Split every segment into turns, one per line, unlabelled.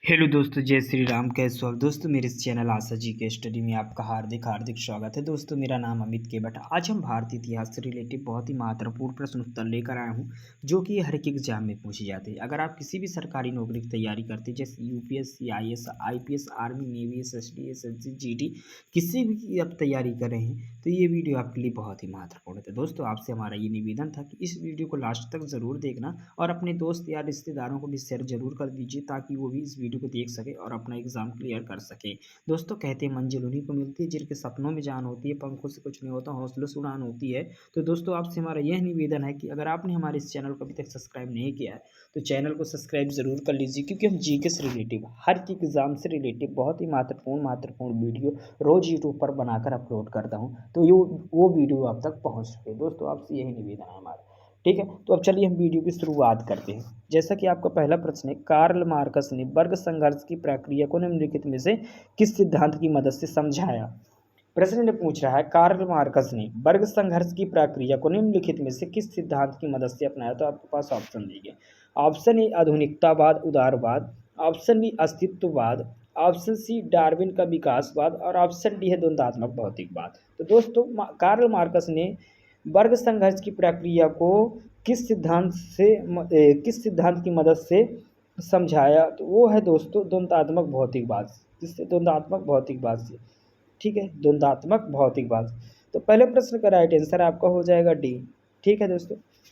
Hello दोस्तों, जय श्री राम। कैसे हो आप दोस्तों? मेरे इस चैनल आशा जी के स्टडी में आपका हार्दिक हार्दिक स्वागत है। दोस्तों, मेरा नाम अमित के भट्ट। आज हम भारतीय इतिहास से रिलेटेड बहुत ही महत्वपूर्ण प्रश्न उत्तर लेकर आया हूं, जो कि हर एक एग्जाम में पूछे जाते हैं। अगर आप किसी भी सरकारी नौकरी की तैयारी करते हैं, जैसे UPSC, IAS, IPS, army, navy, SSD, SSC, GD, किसी भी की आप तैयारी कर रहे हैं तो ये वीडियो आपके लिए बहुत ही महत्वपूर्ण है। तो दोस्तों, आपसे हमारा ये निवेदन था कि इस वीडियो को लास्ट तक ज़रूर देखना और अपने दोस्त या रिश्तेदारों को भी शेयर जरूर कर दीजिए, ताकि वो भी इस वीडियो को देख सके और अपना एग्जाम क्लियर कर सके। दोस्तों, कहते हैं मंजिल उन्हीं को मिलती है जिनके सपनों में जान होती है, पंखों से कुछ नहीं होता, हौसलों से उड़ान होती है। तो दोस्तों, आपसे हमारा यह निवेदन है कि अगर आपने हमारे इस चैनल को अभी तक सब्सक्राइब नहीं किया है तो चैनल को सब्सक्राइब जरूर कर लीजिए, क्योंकि हम जीके से रिलेटिव, हर एग्जाम से रिलेटिव बहुत ही महत्वपूर्ण वीडियो रोज यूट्यूब पर बनाकर अपलोड करता हूँ, तो वो वीडियो आप तक पहुँच सके। दोस्तों, आपसे यही निवेदन है हमारा। ठीक है, तो अब चलिए हम वीडियो की शुरुआत करते हैं। जैसा कि आपका पहला प्रश्न है, कार्ल मार्कस ने वर्ग संघर्ष की प्रक्रिया को निम्नलिखित में से किस सिद्धांत की मदद से समझाया? प्रश्न ने पूछ रहा है, कार्ल मार्कस ने वर्ग संघर्ष की प्रक्रिया को निम्नलिखित में से किस सिद्धांत की मदद से अपनाया? तो आपके पास ऑप्शन दिए। ऑप्शन ए आधुनिकतावाद उदारवाद, ऑप्शन बी अस्तित्ववाद, ऑप्शन सी डार्विन का विकासवाद और ऑप्शन डी है द्वंद्वात्मक भौतिकवाद। तो दोस्तों, कार्ल मार्कस ने वर्ग संघर्ष की प्रक्रिया को किस सिद्धांत की मदद से समझाया? तो वो है दोस्तों द्वंद्वात्मक भौतिकवाद। जिससे द्वंद्वात्मक भौतिकवाद से, ठीक है, द्वंद्वात्मक भौतिकवाद। तो पहले प्रश्न का राइट आंसर आपका हो जाएगा डी। ठीक है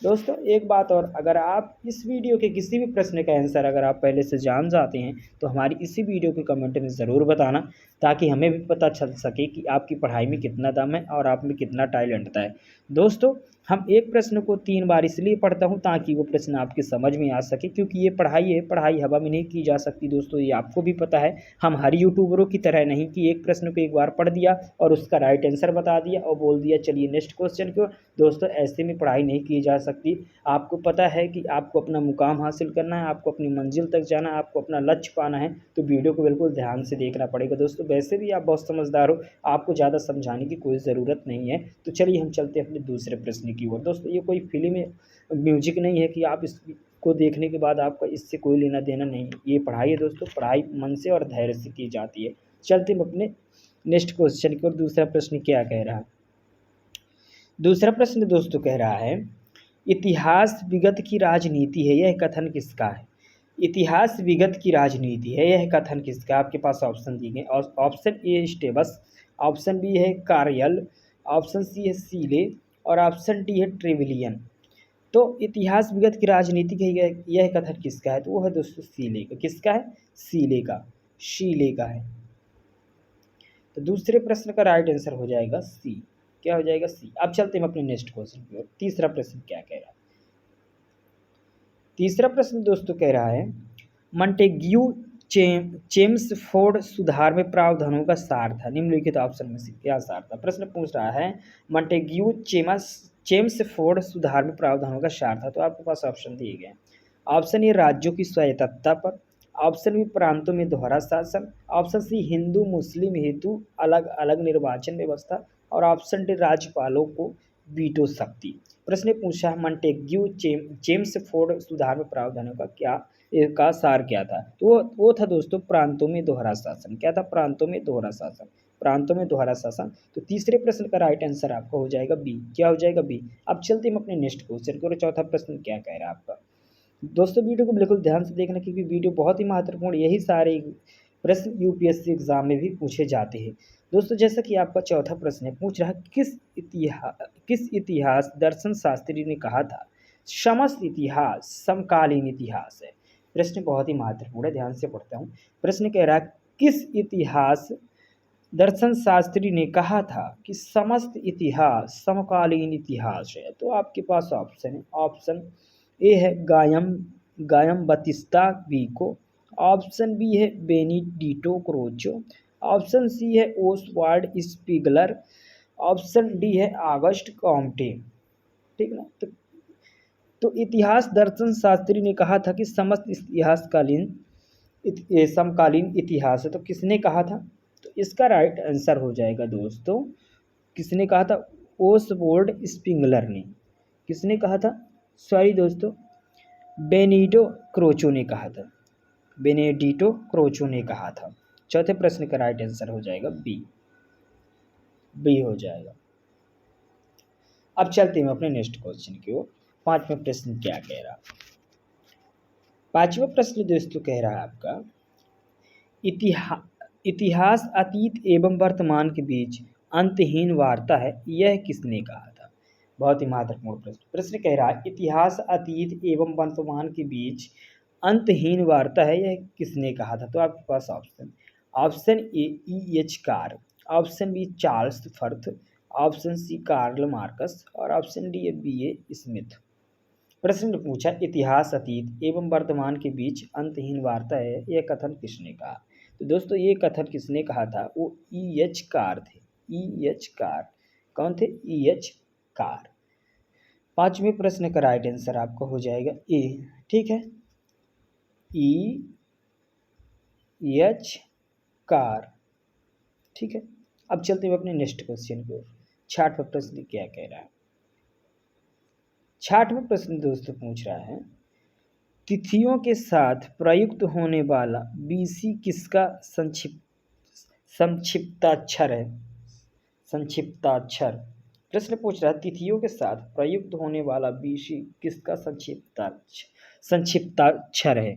दोस्तों, एक बात और, अगर आप इस वीडियो के किसी भी प्रश्न का आंसर अगर आप पहले से जान जाते हैं तो हमारी इसी वीडियो के कमेंट में ज़रूर बताना, ताकि हमें भी पता चल सके कि आपकी पढ़ाई में कितना दम है और आप में कितना टैलेंट है। दोस्तों, हम एक प्रश्न को 3 बार इसलिए पढ़ता हूँ ताकि वो प्रश्न आपके समझ में आ सके, क्योंकि ये पढ़ाई है, पढ़ाई हवा में नहीं की जा सकती दोस्तों, ये आपको भी पता है। हम हर यूट्यूबरों की तरह नहीं कि एक प्रश्न को एक बार पढ़ दिया और उसका राइट आंसर बता दिया और बोल दिया चलिए नेक्स्ट क्वेश्चन क्यों। दोस्तों, ऐसे में पढ़ाई नहीं की जा सकती। आपको पता है कि आपको अपना मुकाम हासिल करना है, आपको अपनी मंजिल तक जाना है, आपको अपना लक्ष्य पाना है, तो वीडियो को बिल्कुल ध्यान से देखना पड़ेगा। दोस्तों, वैसे भी आप बहुत समझदार हो, आपको ज़्यादा समझाने की कोई ज़रूरत नहीं है। तो चलिए हम चलते हैं अपने दूसरे प्रश्न की ओर। दोस्तों, ये कोई फिल्म म्यूजिक नहीं है कि आप इसको देखने के बाद आपका इससे कोई लेना देना नहीं। ये पढ़ाई है दोस्तों, पढ़ाई मन से और धैर्य से की जाती है। चलते हम अपने नेक्स्ट क्वेश्चन की ओर। दूसरा प्रश्न क्या कह रहा है? दूसरा प्रश्न दोस्तों कह रहा है, इतिहास विगत की राजनीति है, यह कथन किसका है? इतिहास विगत की राजनीति है, यह कथन किसका? आपके पास ऑप्शन दिए गए। ऑप्शन ए स्टेबस, ऑप्शन बी है कार्यल, ऑप्शन सी है सीले और ऑप्शन डी है ट्रेविलियन। तो इतिहास विगत की राजनीति है, यह कथन किसका है? तो वो है दोस्तों सीले का। किसका है? सीले का, शीले का है। तो दूसरे प्रश्न का राइट आंसर हो जाएगा सी। क्या हो जाएगा? सी। अब चलते हैं अपने नेक्स्ट क्वेश्चन की ओर। तीसरा प्रश्न क्या कह रहा है? तीसरा प्रश्न दोस्तों कह रहा है, मॉन्टेग्यू चेम्सफोर्ड सुधार में प्रावधानों का सार था, निम्नलिखित ऑप्शन में से क्या सार था? प्रश्न पूछ रहा है, मॉन्टेग्यू चेम्सफोर्ड सुधार में प्रावधानों का सार था। तो आपके पास ऑप्शन दिए गए। ऑप्शन ए राज्यों की स्वायत्तता पर, ऑप्शन बी प्रांतों में दोहरा शासन, ऑप्शन सी हिंदू मुस्लिम हेतु अलग अलग निर्वाचन व्यवस्था और ऑप्शन डी राज्यपालों को वीटो शक्ति। प्रश्न पूछा है, मॉन्टेग्यू चेम्सफोर्ड सुधार में प्रावधानों का सार क्या था? तो वो था दोस्तों प्रांतों में दोहरा शासन। क्या था? प्रांतों में दोहरा शासन। प्रांतों में दोहरा शासन। तो तीसरे प्रश्न का राइट आंसर आपका हो जाएगा बी। क्या हो जाएगा? बी। अब चलते हम अपने नेक्स्ट क्वेश्चन की और। चौथा प्रश्न क्या कह रहा है आपका? दोस्तों, वीडियो को बिल्कुल ध्यान से देखना, क्योंकि वीडियो बहुत ही महत्वपूर्ण, यही सारे प्रश्न यूपीएससी एग्जाम में भी पूछे जाते हैं। दोस्तों, जैसा कि आपका चौथा प्रश्न है, पूछ रहा है, किस इतिहास दर्शन शास्त्री ने कहा था समस्त इतिहास समकालीन इतिहास है? प्रश्न बहुत ही महत्वपूर्ण है, ध्यान से पढ़ता हूँ। प्रश्न कह रहा है, किस इतिहास दर्शन शास्त्री ने कहा था कि समस्त इतिहास समकालीन इतिहास है? तो आपके पास ऑप्शन है। ऑप्शन ए है Giambattista Vico, option B है बेनिडिटो क्रोचो, ऑप्शन सी है ओसवाल्ड स्पीगलर, ऑप्शन डी है आगस्ट कॉम्टे। ठीक ना? तो इतिहास दर्शन शास्त्री ने कहा था कि समस्त समकालीन इतिहास है, तो किसने कहा था? तो इसका राइट आंसर हो जाएगा दोस्तों, किसने कहा था? ओसवाल्ड स्पिंगलर ने। किसने कहा था? सॉरी दोस्तों, बेनिडो क्रोचो ने कहा था। बेनेडिटो क्रोचो ने कहा था। चौथे प्रश्न का राइट आंसर हो जाएगा बी हो जाएगा। अब चलते हैं अपने नेक्स्ट क्वेश्चन की ओर। पांचवा प्रश्न क्या कह रहा है? पांचवा प्रश्न दोस्तों कह रहा है आपका, इतिहास अतीत एवं वर्तमान के बीच अंतहीन वार्ता है, यह किसने कहा था? बहुत ही महत्वपूर्ण प्रश्न। प्रश्न कह रहा है इतिहास अतीत एवं वर्तमान के बीच अंतहीन वार्ता है, यह किसने कहा था? तो आपके पास option A E.H. Carr, option B Charles Firth, option C Karl Marx और ऑप्शन डी B.A. स्मिथ। प्रश्न पूछा इतिहास अतीत एवं वर्तमान के बीच अंतहीन वार्ता है, यह कथन किसने कहा? तो दोस्तों ये कथन किसने कहा था? वो E.H. कार थे। E.H. कार कौन थे? E.H. कार। पांचवें प्रश्न का राइट आंसर आपका हो जाएगा ए। ठीक है, E.H. कार। ठीक है, अब चलते हुए अपने नेक्स्ट क्वेश्चन को। छठवां प्रश्न क्या कह रहा है? छठवां प्रश्न दोस्तों पूछ रहा है तिथियों के साथ प्रयुक्त होने वाला BC किसका संक्षिप्ताक्षर है? संक्षिप्ताक्षर। प्रश्न पूछ रहा है तिथियों के साथ प्रयुक्त होने वाला BC किसका संक्षिप्ताक्षर है?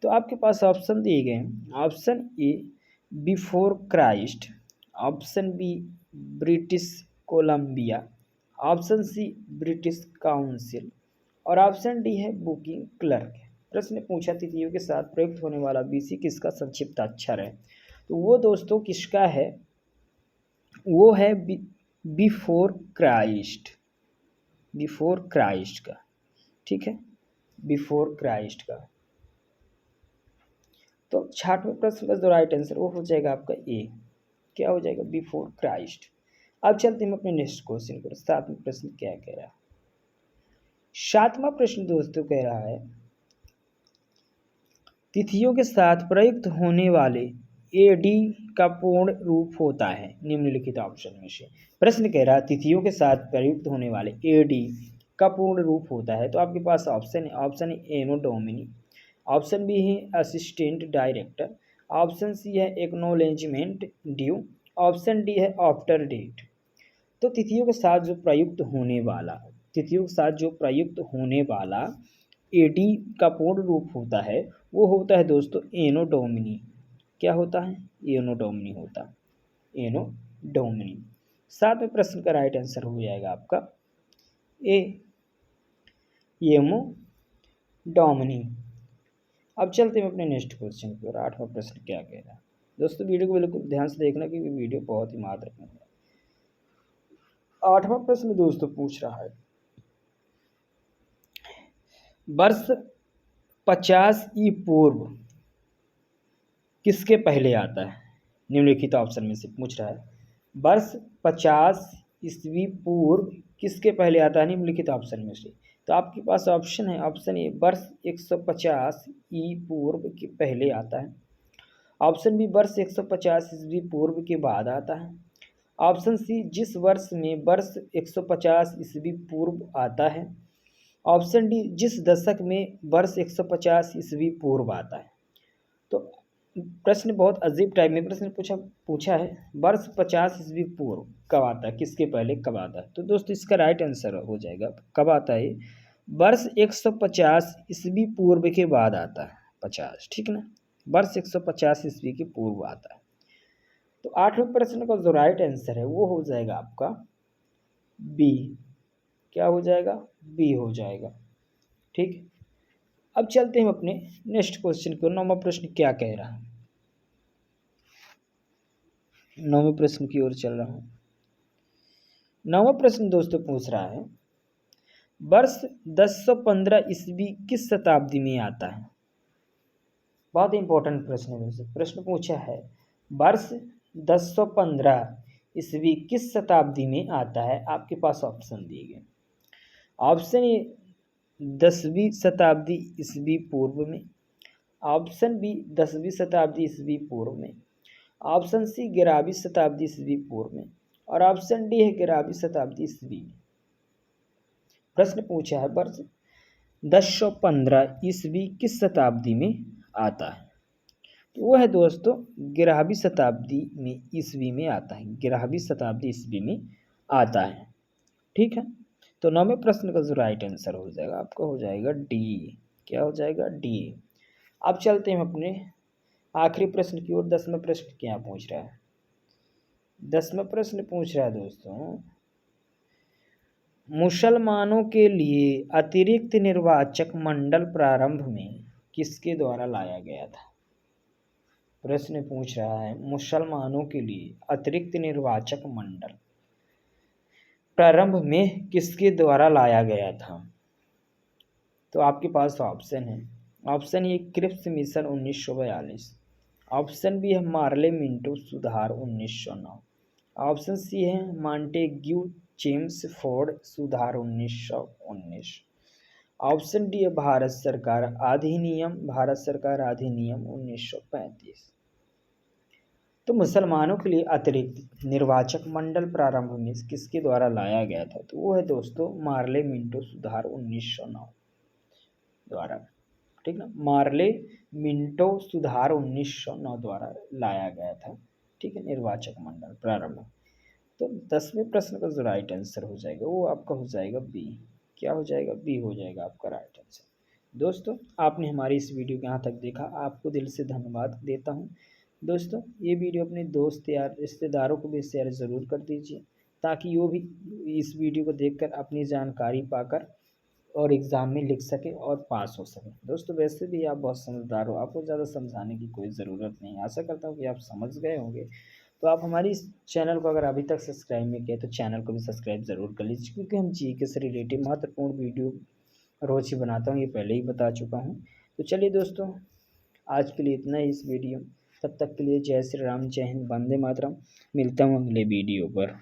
तो आपके पास ऑप्शन दिए गए हैं। Option A before Christ, option B British Columbia, option C British council और ऑप्शन डी है बुकिंग क्लर्क। प्रश्न पूछा तिथियों के साथ प्रयुक्त होने वाला BC किसका संक्षिप्ताक्षर है? तो वो दोस्तों किसका है? वो है बिफोर क्राइस्ट, बिफोर क्राइस्ट का। ठीक है, बिफोर क्राइस्ट का। तो छठवें प्रश्न का जो राइट आंसर वो हो जाएगा आपका ए। क्या हो जाएगा? Before Christ. अब चलते हैं अपने नेक्स्ट क्वेश्चन पर। सातवां प्रश्न क्या कह रहा है? सातवां प्रश्न दोस्तों कह रहा है तिथियों के साथ प्रयुक्त होने वाले AD का पूर्ण रूप होता है निम्नलिखित ऑप्शन में से। प्रश्न कह रहा है तिथियों के साथ प्रयुक्त होने वाले AD का पूर्ण रूप होता है। तो आपके पास option A anno domini, option B है असिस्टेंट डायरेक्टर, ऑप्शन सी है एक्नोलेजमेंट ड्यू, ऑप्शन डी है आफ्टर डेट। तो तिथियों के साथ जो प्रयुक्त होने वाला AD का पूर्ण रूप होता है वो होता है दोस्तों एनो डोमिनी। क्या होता है? एनो डोमिनी होता है, एनो डोमिनी। सातवें प्रश्न का राइट आंसर हो जाएगा आपका ए एमो डोमिनी। अब चलते हैं अपने नेक्स्ट क्वेश्चन की ओर। आठवां प्रश्न क्या कह रहा है? दोस्तों वीडियो को बिल्कुल ध्यान से देखना क्योंकि वीडियो बहुत ही महत्वपूर्ण है। आठवां प्रश्न दोस्तों पूछ रहा है वर्ष 50 ई पूर्व किसके पहले आता है? निम्नलिखित ऑप्शन में से पूछ रहा है वर्ष 50 ईस्वी पूर्व किसके पहले आता है निम्नलिखित ऑप्शन में से। तो आपके पास ऑप्शन है ऑप्शन ए वर्ष 150 ई पूर्व के पहले आता है, ऑप्शन बी वर्ष 150 ईस्वी पूर्व के बाद आता है, ऑप्शन सी जिस वर्ष में वर्ष 150 ईस्वी पूर्व आता है, ऑप्शन डी जिस दशक में वर्ष 150 ईस्वी पूर्व आता है। तो प्रश्न बहुत अजीब टाइप में प्रश्न पूछा है वर्ष 50 ईस्वी पूर्व कब आता है, किसके पहले कब आता है? तो दोस्तों इसका राइट आंसर हो जाएगा कब आता है? वर्ष 150 ईस्वी पूर्व के बाद आता है 50। ठीक ना, वर्ष 150 ईस्वी के पूर्व आता है। तो आठवें प्रश्न का जो राइट आंसर है वो हो जाएगा आपका बी। क्या हो जाएगा? बी हो जाएगा। ठीक, अब चलते हैं अपने नेक्स्ट क्वेश्चन को। नौवां प्रश्न क्या कह रहा है? नौवें प्रश्न की ओर चल रहा हूं। नौवां प्रश्न दोस्तों पूछ रहा है वर्ष 1015 ईस्वी किस शताब्दी में आता है? बहुत इंपॉर्टेंट प्रश्न है दोस्तों। प्रश्न पूछा है वर्ष 1015 ईस्वी किस शताब्दी में आता है। आपके पास ऑप्शन दिए गए। ऑप्शन ए 10वीं शताब्दी ईस्वी पूर्व में, ऑप्शन बी 10वीं शताब्दी ईस्वी पूर्व में, ऑप्शन सी 11वीं शताब्दी ईस्वी पूर्व में और ऑप्शन डी है 11वीं शताब्दी ईस्वी में। प्रश्न पूछा है वर्ष 1015 ईस्वी किस शताब्दी में आता है। तो वो है दोस्तों 11वीं शताब्दी में ईस्वी में आता है, 11वीं शताब्दी ईस्वी में आता है। ठीक है, तो 9वें प्रश्न का जो राइट आंसर हो जाएगा आपका हो जाएगा डी। क्या हो जाएगा? डी। अब चलते हैं अपने आखिरी प्रश्न की ओर। 10वां प्रश्न क्या पूछ रहा है? 10वां प्रश्न पूछ रहा है दोस्तों, मुसलमानों के लिए अतिरिक्त निर्वाचक मंडल प्रारंभ में किसके द्वारा लाया गया था? प्रश्न पूछ रहा है मुसलमानों के लिए अतिरिक्त निर्वाचक मंडल प्रारंभ में किसके द्वारा लाया गया था? तो आपके पास ऑप्शन है। Option A Cripps mission 1942, option B है मार्ले मिंटो सुधार 1909, ऑप्शन सी है मॉन्टेग्यू जेम्स फोर्ड सुधार 1919, ऑप्शन डी है भारत सरकार अधिनियम 1935। तो मुसलमानों के लिए अतिरिक्त निर्वाचक मंडल प्रारंभ में किसके द्वारा लाया गया था? तो वो है दोस्तों मार्ले मिंटो सुधार 1909 द्वारा। ठीक ना, मार्ले मिंटो सुधार 1909 द्वारा लाया गया था। ठीक है, निर्वाचक मंडल प्रारंभ। तो 10वें प्रश्न का जो राइट आंसर हो जाएगा वो आपका हो जाएगा बी। क्या हो जाएगा? बी हो जाएगा आपका राइट आंसर। दोस्तों आपने हमारी इस वीडियो को यहाँ तक देखा, आपको दिल से धन्यवाद देता हूँ। दोस्तों ये वीडियो अपने दोस्त या रिश्तेदारों को भी शेयर ज़रूर कर दीजिए, ताकि वो भी इस वीडियो को देखकर अपनी जानकारी पाकर और एग्ज़ाम में लिख सके और पास हो सके। दोस्तों वैसे भी आप बहुत समझदार हो, आपको ज़्यादा समझाने की कोई ज़रूरत नहीं। आशा करता हूँ कि आप समझ गए होंगे। तो आप हमारी इस चैनल को अगर अभी तक सब्सक्राइब नहीं किया तो चैनल को भी सब्सक्राइब ज़रूर कर लीजिए, क्योंकि हम जीके से रिलेटेड महत्वपूर्ण वीडियो रोज़ ही बनाता हूँ, ये पहले ही बता चुका हूँ। तो चलिए दोस्तों आज के लिए इतना ही इस वीडियो। तब तक के लिए जय श्री राम, जय हिंद, वंदे मातरम। मिलता हूँ अगले वीडियो पर।